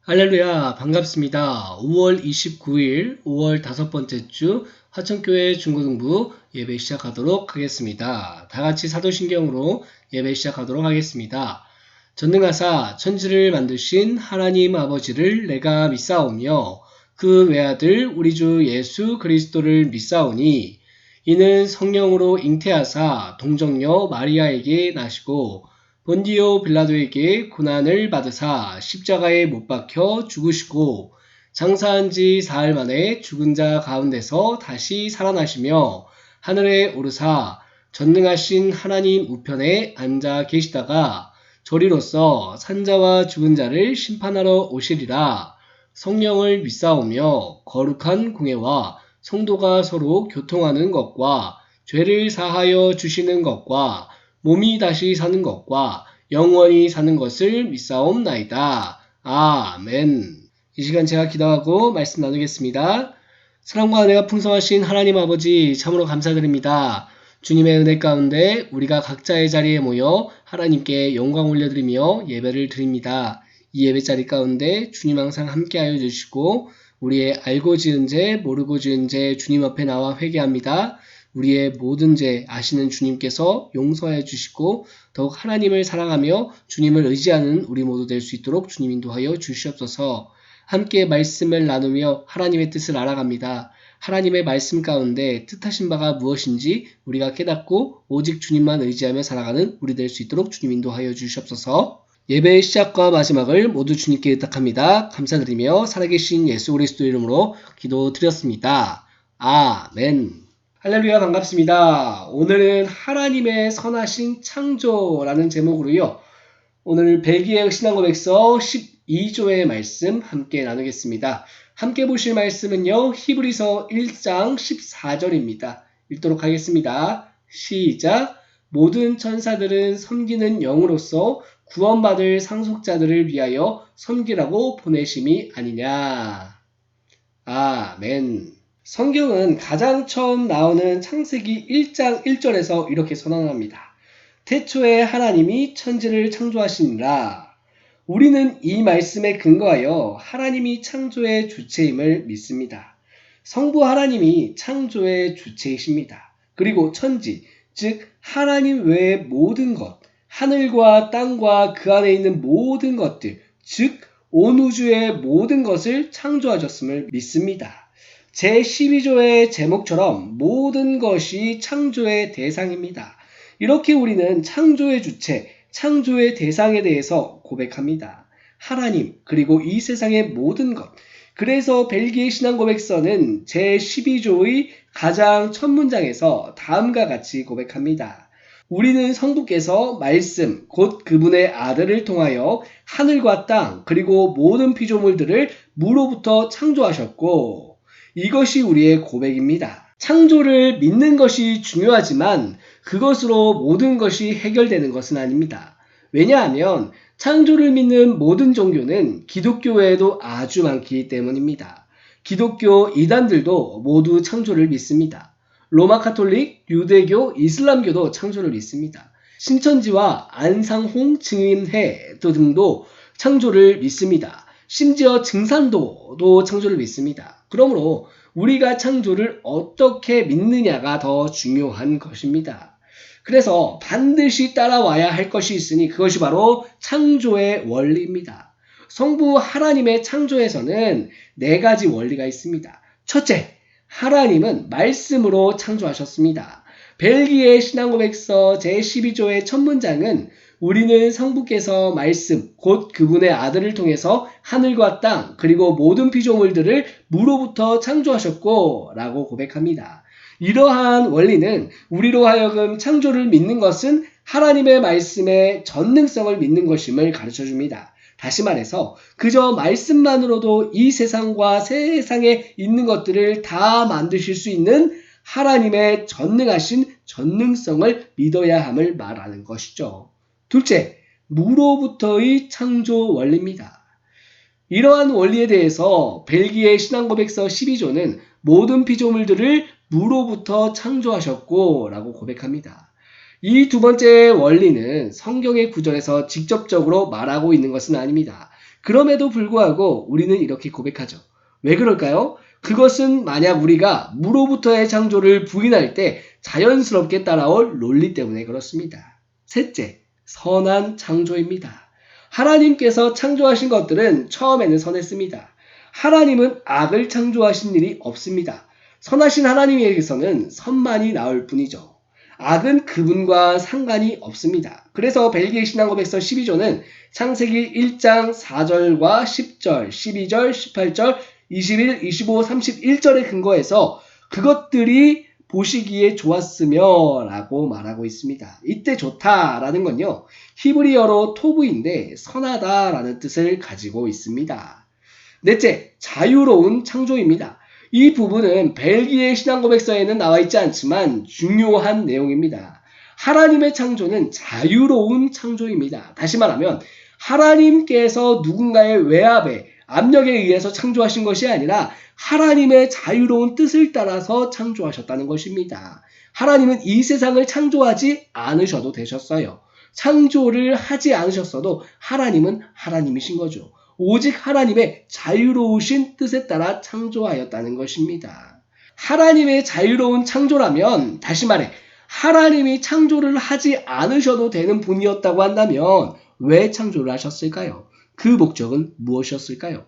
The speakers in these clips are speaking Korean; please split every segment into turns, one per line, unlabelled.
할렐루야, 반갑습니다. 5월 29일, 5월 다섯 번째 주 화천교회 중고등부 예배 시작하도록 하겠습니다. 다 같이 사도신경으로 예배 시작하도록 하겠습니다. 전능하사 천지를 만드신 하나님 아버지를 내가 믿사오며 그 외아들 우리 주 예수 그리스도를 믿사오니 이는 성령으로 잉태하사 동정녀 마리아에게 나시고 본디오 빌라도에게 고난을 받으사 십자가에 못 박혀 죽으시고 장사한 지 사흘 만에 죽은 자 가운데서 다시 살아나시며 하늘에 오르사 전능하신 하나님 우편에 앉아 계시다가 저리로서 산자와 죽은 자를 심판하러 오시리라. 성령을 믿사오며 거룩한 공회와 성도가 서로 교통하는 것과 죄를 사하여 주시는 것과 몸이 다시 사는 것과 영원히 사는 것을 믿사옵나이다. 아멘. 이 시간 제가 기도하고 말씀 나누겠습니다. 사랑과 은혜가 풍성하신 하나님 아버지 참으로 감사드립니다. 주님의 은혜 가운데 우리가 각자의 자리에 모여 하나님께 영광 올려드리며 예배를 드립니다. 이 예배 자리 가운데 주님 항상 함께하여 주시고 우리의 알고 지은 죄 모르고 지은 죄 주님 앞에 나와 회개합니다. 우리의 모든 죄 아시는 주님께서 용서해 주시고 더욱 하나님을 사랑하며 주님을 의지하는 우리 모두 될 수 있도록 주님 인도하여 주시옵소서. 함께 말씀을 나누며 하나님의 뜻을 알아갑니다. 하나님의 말씀 가운데 뜻하신 바가 무엇인지 우리가 깨닫고 오직 주님만 의지하며 살아가는 우리 될 수 있도록 주님 인도하여 주시옵소서. 예배의 시작과 마지막을 모두 주님께 의탁합니다. 감사드리며 살아계신 예수 그리스도 이름으로 기도드렸습니다. 아멘. 할렐루야, 반갑습니다. 오늘은 하나님의 선하신 창조라는 제목으로요. 오늘 벨기에 신앙고백서 12조의 말씀 함께 나누겠습니다. 함께 보실 말씀은요. 히브리서 1장 14절입니다. 읽도록 하겠습니다. 시작. 모든 천사들은 섬기는 영으로서 구원받을 상속자들을 위하여 섬기라고 보내심이 아니냐. 아멘. 성경은 가장 처음 나오는 창세기 1장 1절에서 이렇게 선언합니다. 태초에 하나님이 천지를 창조하시니라. 우리는 이 말씀에 근거하여 하나님이 창조의 주체임을 믿습니다. 성부 하나님이 창조의 주체이십니다. 그리고 천지, 즉 하나님 외의 모든 것, 하늘과 땅과 그 안에 있는 모든 것들, 즉 온 우주의 모든 것을 창조하셨음을 믿습니다. 제12조의 제목처럼 모든 것이 창조의 대상입니다. 이렇게 우리는 창조의 주체, 창조의 대상에 대해서 고백합니다. 하나님, 그리고 이 세상의 모든 것. 그래서 벨기에 신앙고백서는 제12조의 가장 첫 문장에서 다음과 같이 고백합니다. 우리는 성부께서 말씀, 곧 그분의 아들을 통하여 하늘과 땅, 그리고 모든 피조물들을 무로부터 창조하셨고, 이것이 우리의 고백입니다. 창조를 믿는 것이 중요하지만 그것으로 모든 것이 해결되는 것은 아닙니다. 왜냐하면 창조를 믿는 모든 종교는 기독교 외에도 아주 많기 때문입니다. 기독교 이단들도 모두 창조를 믿습니다. 로마 카톨릭, 유대교, 이슬람교도 창조를 믿습니다. 신천지와 안상홍 증인회 등도 창조를 믿습니다. 심지어 증산도도 창조를 믿습니다. 그러므로 우리가 창조를 어떻게 믿느냐가 더 중요한 것입니다. 그래서 반드시 따라와야 할 것이 있으니 그것이 바로 창조의 원리입니다. 성부 하나님의 창조에서는 4가지 원리가 있습니다. 첫째, 하나님은 말씀으로 창조하셨습니다. 벨기에 신앙고백서 제12조의 첫 문장은 우리는 성부께서 말씀, 곧 그분의 아들을 통해서 하늘과 땅, 그리고 모든 피조물들을 무로부터 창조하셨고 라고 고백합니다. 이러한 원리는 우리로 하여금 창조를 믿는 것은 하나님의 말씀의 전능성을 믿는 것임을 가르쳐줍니다. 다시 말해서 그저 말씀만으로도 이 세상과 세상에 있는 것들을 다 만드실 수 있는 하나님의 전능하신 전능성을 믿어야 함을 말하는 것이죠. 둘째, 무로부터의 창조 원리입니다. 이러한 원리에 대해서 벨기에 신앙고백서 12조는 모든 피조물들을 무로부터 창조하셨고 라고 고백합니다. 이 두 번째 원리는 성경의 구절에서 직접적으로 말하고 있는 것은 아닙니다. 그럼에도 불구하고 우리는 이렇게 고백하죠. 왜 그럴까요? 그것은 만약 우리가 무로부터의 창조를 부인할 때 자연스럽게 따라올 논리 때문에 그렇습니다. 셋째, 선한 창조입니다. 하나님께서 창조하신 것들은 처음에는 선했습니다. 하나님은 악을 창조하신 일이 없습니다. 선하신 하나님에게서는 선만이 나올 뿐이죠. 악은 그분과 상관이 없습니다. 그래서 벨기에 신앙고백서 12조는 창세기 1장 4절과 10절, 12절, 18절, 21, 25, 31절에 근거해서 그것들이 보시기에 좋았으며 라고 말하고 있습니다. 이때 좋다라는 건요, 히브리어로 토브인데 선하다라는 뜻을 가지고 있습니다. 넷째, 자유로운 창조입니다. 이 부분은 벨기에 신앙고백서에는 나와 있지 않지만 중요한 내용입니다. 하나님의 창조는 자유로운 창조입니다. 다시 말하면 하나님께서 누군가의 외압에 압력에 의해서 창조하신 것이 아니라 하나님의 자유로운 뜻을 따라서 창조하셨다는 것입니다. 하나님은 이 세상을 창조하지 않으셔도 되셨어요. 창조를 하지 않으셨어도 하나님은 하나님이신 거죠. 오직 하나님의 자유로우신 뜻에 따라 창조하였다는 것입니다. 하나님의 자유로운 창조라면, 다시 말해 하나님이 창조를 하지 않으셔도 되는 분이었다고 한다면 왜 창조를 하셨을까요? 그 목적은 무엇이었을까요?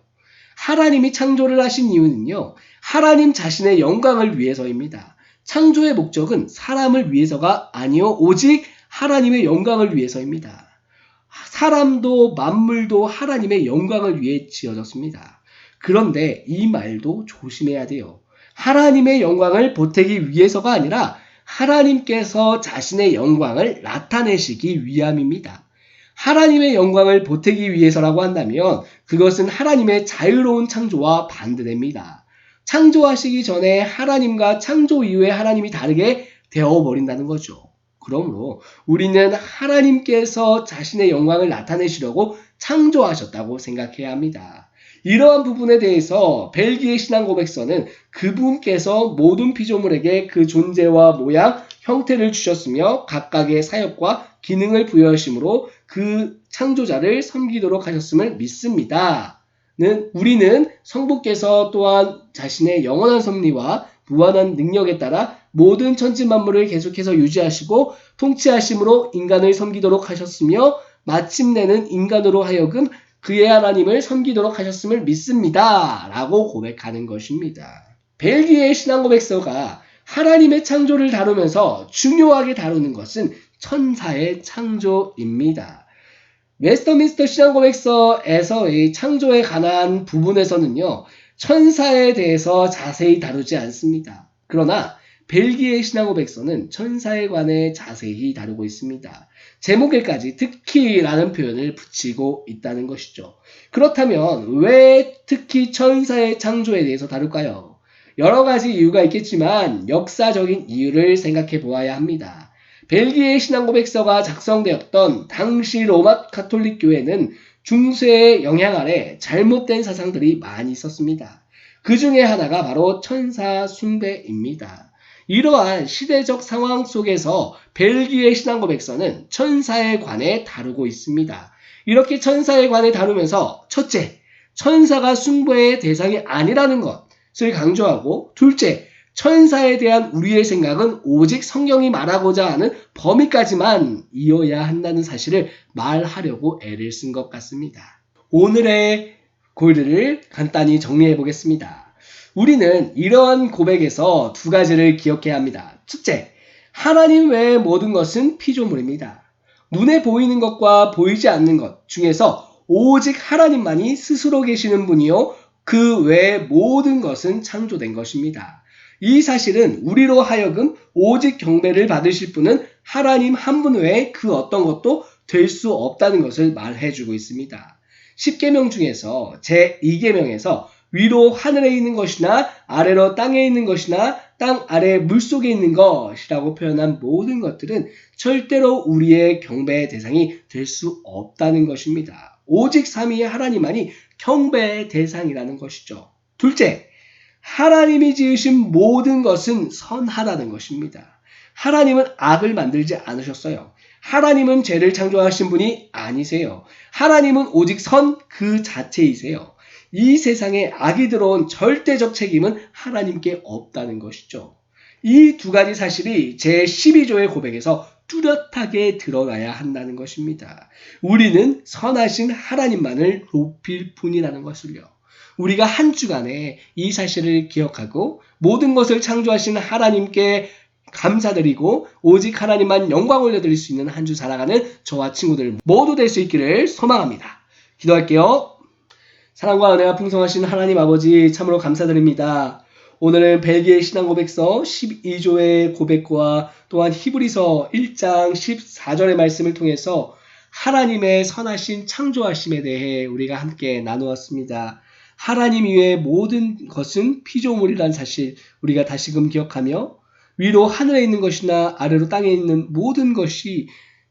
하나님이 창조를 하신 이유는요, 하나님 자신의 영광을 위해서입니다. 창조의 목적은 사람을 위해서가 아니요 오직 하나님의 영광을 위해서입니다. 사람도 만물도 하나님의 영광을 위해 지어졌습니다. 그런데 이 말도 조심해야 돼요. 하나님의 영광을 보태기 위해서가 아니라 하나님께서 자신의 영광을 나타내시기 위함입니다. 하나님의 영광을 보태기 위해서라고 한다면 그것은 하나님의 자유로운 창조와 반대됩니다. 창조하시기 전에 하나님과 창조 이후에 하나님이 다르게 되어버린다는 거죠. 그러므로 우리는 하나님께서 자신의 영광을 나타내시려고 창조하셨다고 생각해야 합니다. 이러한 부분에 대해서 벨기에 신앙고백서는 그분께서 모든 피조물에게 그 존재와 모양, 형태를 주셨으며 각각의 사역과 기능을 부여하심으로 그 창조자를 섬기도록 하셨음을 믿습니다. 우리는 성부께서 또한 자신의 영원한 섭리와 무한한 능력에 따라 모든 천지만물을 계속해서 유지하시고 통치하심으로 인간을 섬기도록 하셨으며 마침내는 인간으로 하여금 그의 하나님을 섬기도록 하셨음을 믿습니다. 라고 고백하는 것입니다. 벨기에 신앙고백서가 하나님의 창조를 다루면서 중요하게 다루는 것은 천사의 창조입니다. 웨스터민스터 신앙고백서에서의 창조에 관한 부분에서는요, 천사에 대해서 자세히 다루지 않습니다. 그러나 벨기에 신앙고백서는 천사에 관해 자세히 다루고 있습니다. 제목에까지 특히라는 표현을 붙이고 있다는 것이죠. 그렇다면 왜 특히 천사의 창조에 대해서 다룰까요? 여러 가지 이유가 있겠지만 역사적인 이유를 생각해 보아야 합니다. 벨기에 신앙고백서가 작성되었던 당시 로마 가톨릭 교회는 중세의 영향 아래 잘못된 사상들이 많이 있었습니다. 그 중에 하나가 바로 천사 숭배입니다. 이러한 시대적 상황 속에서 벨기에 신앙고백서는 천사에 관해 다루고 있습니다. 이렇게 천사에 관해 다루면서 첫째, 천사가 숭배의 대상이 아니라는 것을 강조하고, 둘째, 천사에 대한 우리의 생각은 오직 성경이 말하고자 하는 범위까지만 이어야 한다는 사실을 말하려고 애를 쓴 것 같습니다. 오늘의 고리를 간단히 정리해 보겠습니다. 우리는 이러한 고백에서 두 가지를 기억해야 합니다. 첫째, 하나님 외의 모든 것은 피조물입니다. 눈에 보이는 것과 보이지 않는 것 중에서 오직 하나님만이 스스로 계시는 분이요, 그 외의 모든 것은 창조된 것입니다. 이 사실은 우리로 하여금 오직 경배를 받으실 분은 하나님 한 분 외에 그 어떤 것도 될 수 없다는 것을 말해주고 있습니다. 10계명 중에서 제2계명에서 위로 하늘에 있는 것이나 아래로 땅에 있는 것이나 땅 아래 물속에 있는 것이라고 표현한 모든 것들은 절대로 우리의 경배의 대상이 될 수 없다는 것입니다. 오직 삼위의 하나님만이 경배의 대상이라는 것이죠. 둘째, 하나님이 지으신 모든 것은 선하다는 것입니다. 하나님은 악을 만들지 않으셨어요. 하나님은 죄를 창조하신 분이 아니세요. 하나님은 오직 선 그 자체이세요. 이 세상에 악이 들어온 절대적 책임은 하나님께 없다는 것이죠. 이 두 가지 사실이 제12조의 고백에서 뚜렷하게 드러나야 한다는 것입니다. 우리는 선하신 하나님만을 높일 뿐이라는 것을요. 우리가 한 주간에 이 사실을 기억하고 모든 것을 창조하신 하나님께 감사드리고 오직 하나님만 영광 올려드릴 수 있는 한 주 살아가는 저와 친구들 모두 될 수 있기를 소망합니다. 기도할게요. 사랑과 은혜가 풍성하신 하나님 아버지 참으로 감사드립니다. 오늘은 벨기에 신앙고백서 12조의 고백과 또한 히브리서 1장 14절의 말씀을 통해서 하나님의 선하신 창조하심에 대해 우리가 함께 나누었습니다. 하나님 이외의 모든 것은 피조물이라는 사실 우리가 다시금 기억하며 위로 하늘에 있는 것이나 아래로 땅에 있는 모든 것이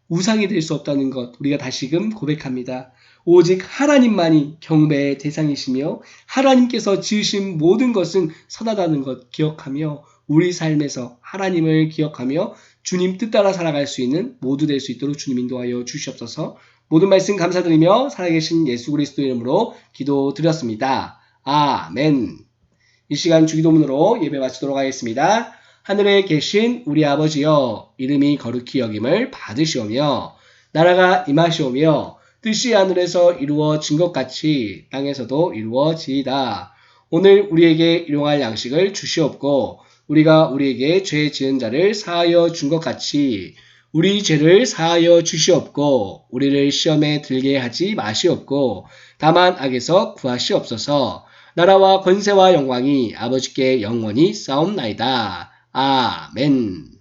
우상이 될 수 없다는 것 우리가 다시금 고백합니다. 오직 하나님만이 경배의 대상이시며 하나님께서 지으신 모든 것은 선하다는 것 기억하며 우리 삶에서 하나님을 기억하며 주님 뜻 따라 살아갈 수 있는 모두 될 수 있도록 주님 인도하여 주시옵소서. 모든 말씀 감사드리며 살아계신 예수 그리스도 이름으로 기도드렸습니다. 아멘. 이 시간 주기도문으로 예배 마치도록 하겠습니다. 하늘에 계신 우리 아버지여 이름이 거룩히 여김을 받으시오며 나라가 임하시오며 뜻이 하늘에서 이루어진 것 같이 땅에서도 이루어지이다. 오늘 우리에게 일용할 양식을 주시옵고 우리가 우리에게 죄 지은 자를 사하여 준 것 같이 우리 죄를 사하여 주시옵고 우리를 시험에 들게 하지 마시옵고 다만 악에서 구하시옵소서. 나라와 권세와 영광이 아버지께 영원히 싸움나이다. 아멘.